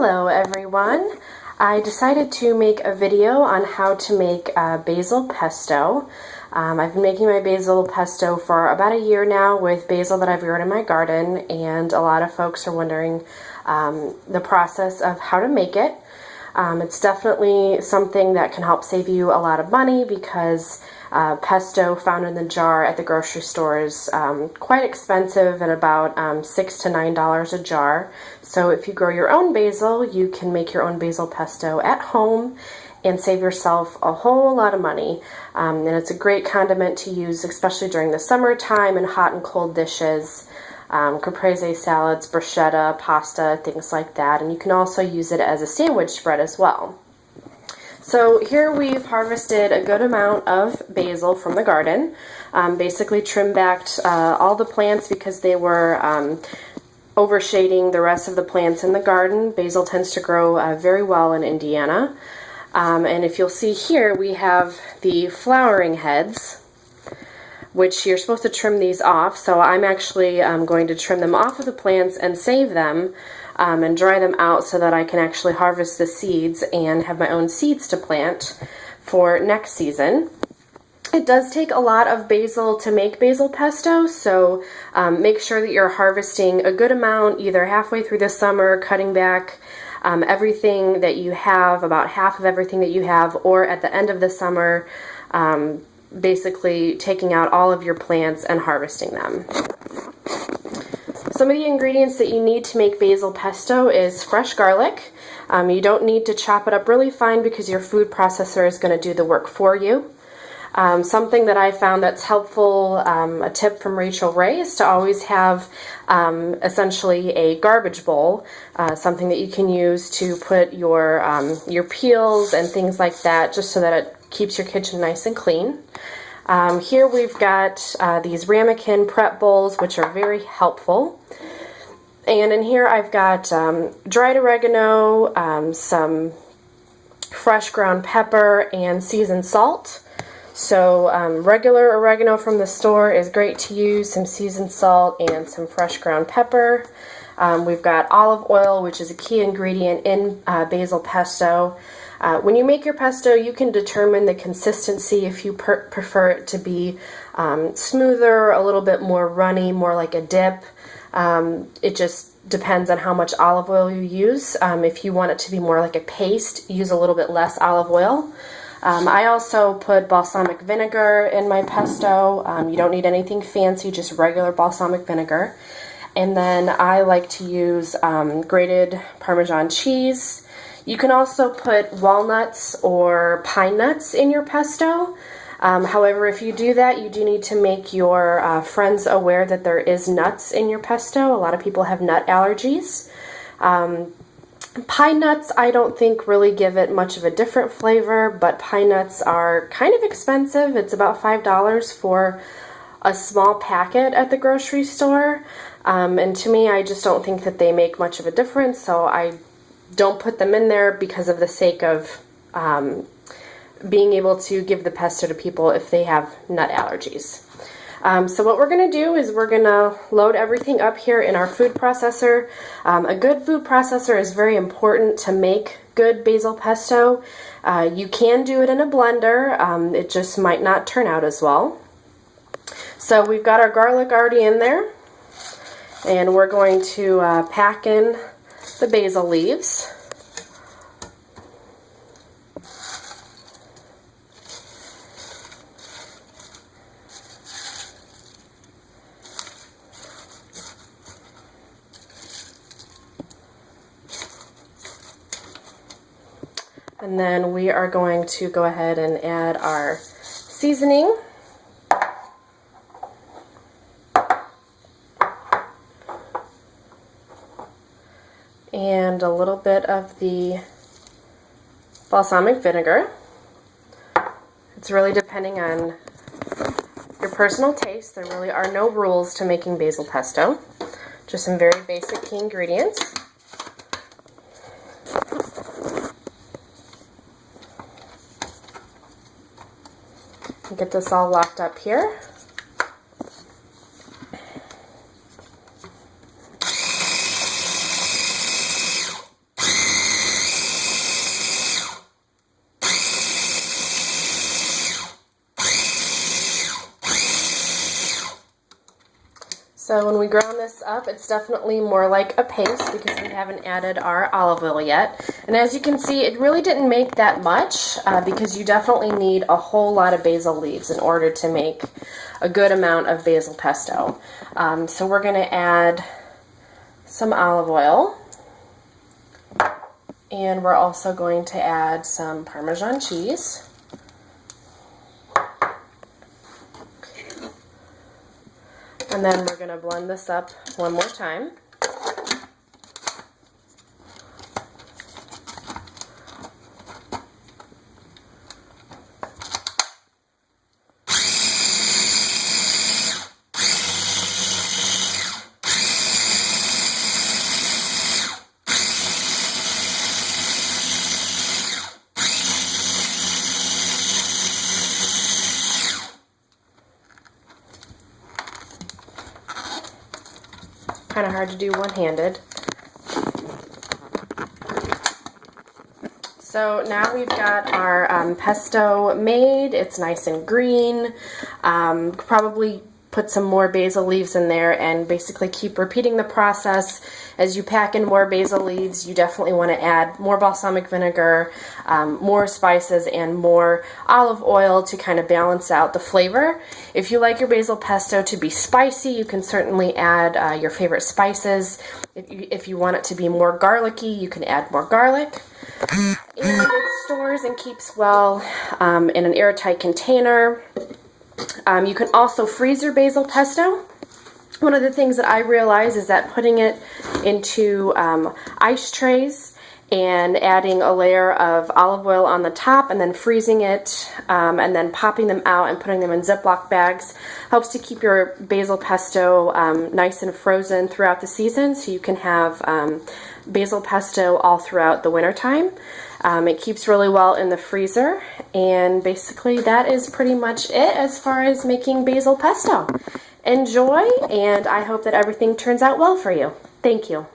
Hello everyone. I decided to make a video on how to make basil pesto. I've been making my basil pesto for about a year now with basil that I've grown in my garden, and a lot of folks are wondering the process of how to make it. It's definitely something that can help save you a lot of money because pesto found in the jar at the grocery store is quite expensive, at about $6 to $9 a jar. So if you grow your own basil, you can make your own basil pesto at home and save yourself a whole lot of money. And it's a great condiment to use, especially during the summertime in hot and cold dishes. Caprese salads, bruschetta, pasta, things like that. And you can also use it as a sandwich spread as well. So here we've harvested a good amount of basil from the garden. Basically trimmed back all the plants because they were overshading the rest of the plants in the garden. Basil tends to grow very well in Indiana. And if you'll see here, we have the flowering heads, which you're supposed to trim these off. So I'm actually going to trim them off of the plants and save them and dry them out so that I can actually harvest the seeds and have my own seeds to plant for next season. It does take a lot of basil to make basil pesto, so make sure that you're harvesting a good amount either halfway through the summer, cutting back everything that you have, about half of everything that you have, or at the end of the summer, basically taking out all of your plants and harvesting them. Some of the ingredients that you need to make basil pesto is fresh garlic. You don't need to chop it up really fine because your food processor is going to do the work for you. Something that I found that's helpful, a tip from Rachel Ray, is to always have essentially a garbage bowl, something that you can use to put your peels and things like that, just so that it keeps your kitchen nice and clean. Here we've got these ramekin prep bowls, which are very helpful. And in here I've got dried oregano, some fresh ground pepper, and seasoned salt. So regular oregano from the store is great to use, some seasoned salt, and some fresh ground pepper. We've got olive oil, which is a key ingredient in basil pesto. When you make your pesto, you can determine the consistency if you prefer it to be smoother, a little bit more runny, more like a dip. It just depends on how much olive oil you use. If you want it to be more like a paste, use a little bit less olive oil. I also put balsamic vinegar in my pesto. You don't need anything fancy, just regular balsamic vinegar. And then I like to use grated Parmesan cheese. You can also put walnuts or pine nuts in your pesto. However, if you do that, you do need to make your friends aware that there is nuts in your pesto. A lot of people have nut allergies. Pine nuts, I don't think really give it much of a different flavor, but pine nuts are kind of expensive. It's about $5 for a small packet at the grocery store. And to me, I just don't think that they make much of a difference, so I don't put them in there because of the sake of being able to give the pesto to people if they have nut allergies. So what we're going to do is we're going to load everything up here in our food processor. A good food processor is very important to make good basil pesto. You can do it in a blender. It just might not turn out as well. So we've got our garlic already in there, and we're going to pack in the basil leaves. And then we are going to go ahead and add our seasoning. And a little bit of the balsamic vinegar. It's really depending on your personal taste. There really are no rules to making basil pesto. Just some very basic key ingredients. Get this all locked up here. So when we ground this up, it's definitely more like a paste because we haven't added our olive oil yet. And as you can see, it really didn't make that much because you definitely need a whole lot of basil leaves in order to make a good amount of basil pesto. So we're going to add some olive oil. And we're also going to add some Parmesan cheese. And then we're going to blend this up one more time. Kind of hard to do one-handed. So now we've got our pesto made. It's nice and green. Probably put some more basil leaves in there and basically keep repeating the process. As you pack in more basil leaves, you definitely want to add more balsamic vinegar, more spices, and more olive oil to kind of balance out the flavor. If you like your basil pesto to be spicy, you can certainly add your favorite spices. If you want it to be more garlicky, you can add more garlic. And it stores and keeps well in an airtight container. You can also freeze your basil pesto. One of the things that I realize is that putting it into ice trays and adding a layer of olive oil on the top and then freezing it and then popping them out and putting them in Ziploc bags helps to keep your basil pesto nice and frozen throughout the season, so you can have basil pesto all throughout the winter time. It keeps really well in the freezer, and basically that is pretty much it as far as making basil pesto. Enjoy, and I hope that everything turns out well for you. Thank you.